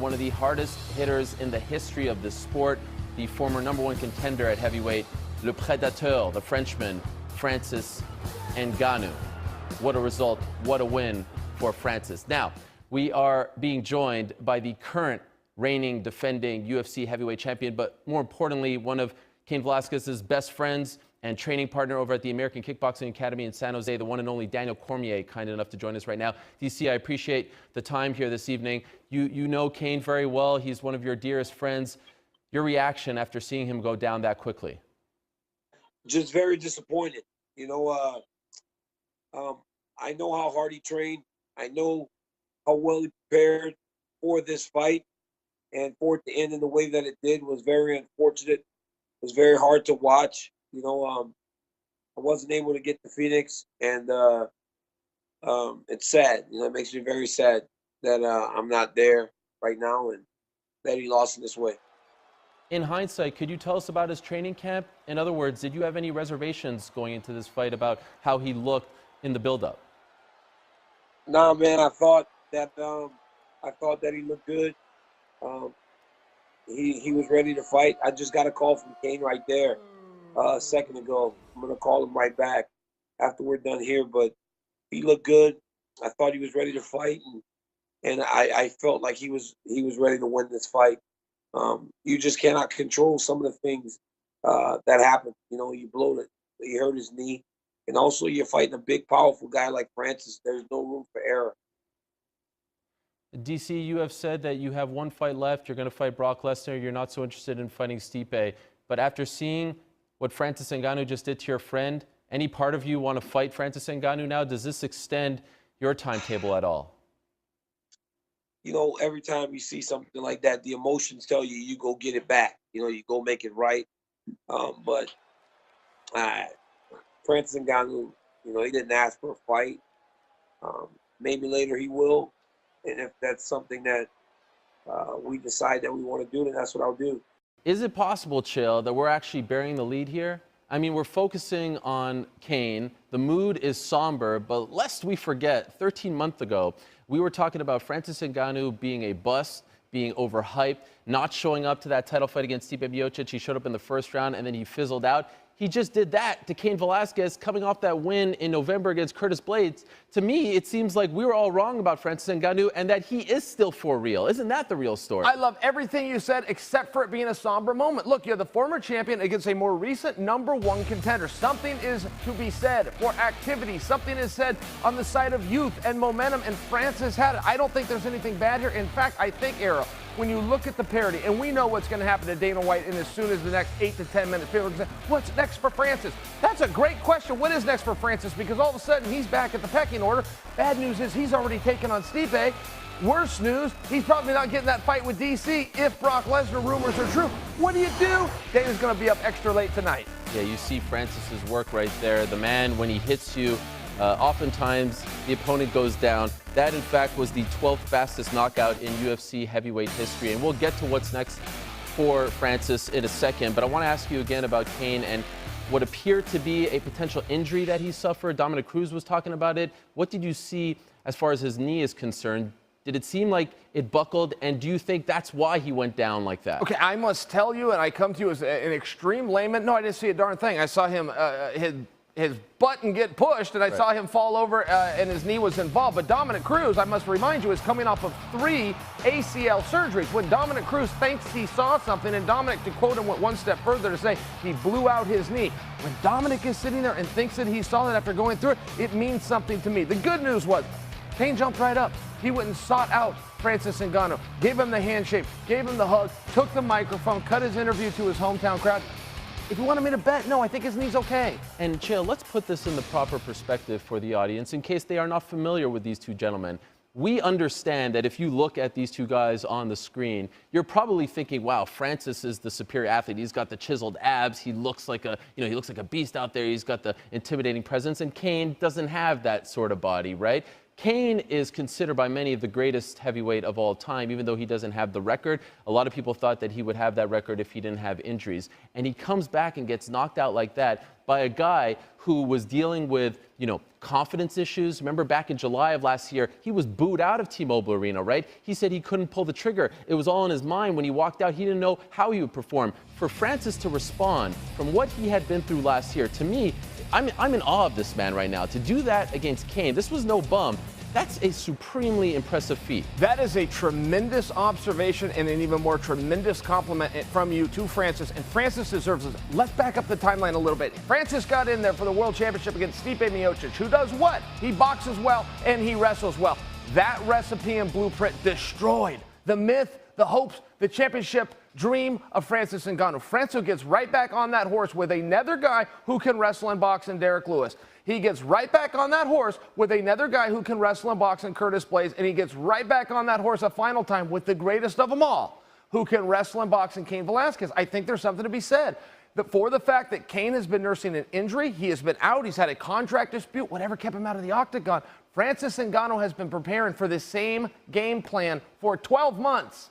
one of the hardest hitters in the history of this sport, the former #1 contender at heavyweight, Le Prédateur, the Frenchman, Francis Ngannou. What a result, what a win for Francis. Now, we are being joined by the current reigning, defending UFC heavyweight champion, but more importantly, one of Cain Velasquez's best friends and training partner over at the American Kickboxing Academy in San Jose, the one and only Daniel Cormier, kind enough to join us right now. DC, I appreciate the time here this evening. You know Cain very well. He's one of your dearest friends. Your reaction after seeing him go down that quickly? Just very disappointed. You know, I know how hard he trained. I know how well he prepared for this fight. And for it to end in the way that it did was very unfortunate. It was very hard to watch. You know, I wasn't able to get to Phoenix, and it's sad. You know, it makes me very sad that I'm not there right now and that he lost in this way. In hindsight, could you tell us about his training camp? In other words, did you have any reservations going into this fight about how he looked in the build-up? Nah, man, I thought that he looked good. He was ready to fight. I just got a call from Cain right there a second ago. I'm gonna call him right back after we're done here. But he looked good. I thought he was ready to fight, and I felt like he was ready to win this fight. You just cannot control some of the things that happen. You know, you blow it, he hurt his knee, and also you're fighting a big, powerful guy like Francis. There's no room for error. DC, you have said that you have one fight left. You're going to fight Brock Lesnar. You're not so interested in fighting Stipe. But after seeing what Francis Ngannou just did to your friend, any part of you want to fight Francis Ngannou now? Does this extend your timetable at all? You know, every time you see something like that, the emotions tell you, you go get it back. You know, you go make it right. But Francis Ngannou, you know, he didn't ask for a fight. Maybe later he will. And if that's something that we decide that we want to do, then that's what I'll do. Is it possible, Chill, that we're actually bearing the lead here? I mean, we're focusing on Cain. The mood is somber, but lest we forget, 13 months ago, we were talking about Francis Ngannou being a bust, being overhyped, not showing up to that title fight against Stipe Miocic. He showed up in the first round, and then he fizzled out. He just did that to Cain Velasquez, coming off that win in November against Curtis Blades. To me, it seems like we were all wrong about Francis Ngannou and that he is still for real. Isn't that the real story? I love everything you said except for it being a somber moment. Look, you're the former champion against a more recent #1 contender. Something is to be said for activity. Something is said on the side of youth and momentum, and Francis had it. I don't think there's anything bad here. In fact, I think, Errol, when you look at the parity, and we know what's going to happen to Dana White in as soon as the next 8 to 10 minutes, people are going to say, what's next for Francis? That's a great question. What is next for Francis? Because all of a sudden, he's back at the pecking order. Bad news is he's already taken on Stipe. Worse news, he's probably not getting that fight with DC if Brock Lesnar rumors are true. What do? Dana's going to be up extra late tonight. Yeah, you see Francis's work right there. The man, when he hits you, oftentimes the opponent goes down. That, in fact, was the 12th fastest knockout in UFC heavyweight history. And we'll get to what's next for Francis in a second. But I want to ask you again about Cain and what appeared to be a potential injury that he suffered. Dominic Cruz was talking about it. What did you see as far as his knee is concerned? Did it seem like it buckled? And do you think that's why he went down like that? Okay, I must tell you, and I come to you as an extreme layman. No, I didn't see a darn thing. I saw him, his button get pushed, and I saw him fall over, and his knee was involved. But Dominic Cruz, I must remind you, is coming off of 3 ACL surgeries. When Dominic Cruz thinks he saw something, and Dominic, to quote him, went one step further to say he blew out his knee. When Dominic is sitting there and thinks that he saw that after going through it, it means something to me. The good news was Cain jumped right up. He went and sought out Francis Ngannou, gave him the handshake, gave him the hug, took the microphone, cut his interview to his hometown crowd. If you wanted me to bet, no, I think his knee's okay. And Chill, let's put this in the proper perspective for the audience in case they are not familiar with these two gentlemen. We understand that if you look at these two guys on the screen, you're probably thinking, wow, Francis is the superior athlete. He's got the chiseled abs. He looks like a, he looks like a beast out there. He's got the intimidating presence. And Cain doesn't have that sort of body, right? Cain is considered by many the greatest heavyweight of all time, even though he doesn't have the record. A lot of people thought that he would have that record if he didn't have injuries. And he comes back and gets knocked out like that by a guy who was dealing with, confidence issues. Remember back in July of last year, he was booed out of T-Mobile Arena, right? He said he couldn't pull the trigger. It was all in his mind. When he walked out, he didn't know how he would perform. For Francis to respond from what he had been through last year, to me, I'm in awe of this man right now. To do that against Cain, this was no bum. That's a supremely impressive feat. That is a tremendous observation and an even more tremendous compliment from you to Francis. And Francis deserves it. Let's back up the timeline a little bit. Francis got in there for the World Championship against Stipe Miocic, who does what? He boxes well and he wrestles well. That recipe and blueprint destroyed the myth, the hopes, the championship dream of Francis Ngannou. Francis gets right back on that horse with another guy who can wrestle and box in Derek Lewis. He gets right back on that horse with another guy who can wrestle and box in Curtis Blaze, and he gets right back on that horse a final time with the greatest of them all, who can wrestle and box in Cain Velasquez. I think there's something to be said for the fact that Cain has been nursing an injury. He has been out. He's had a contract dispute, whatever kept him out of the octagon. Francis Ngannou has been preparing for the same game plan for 12 months.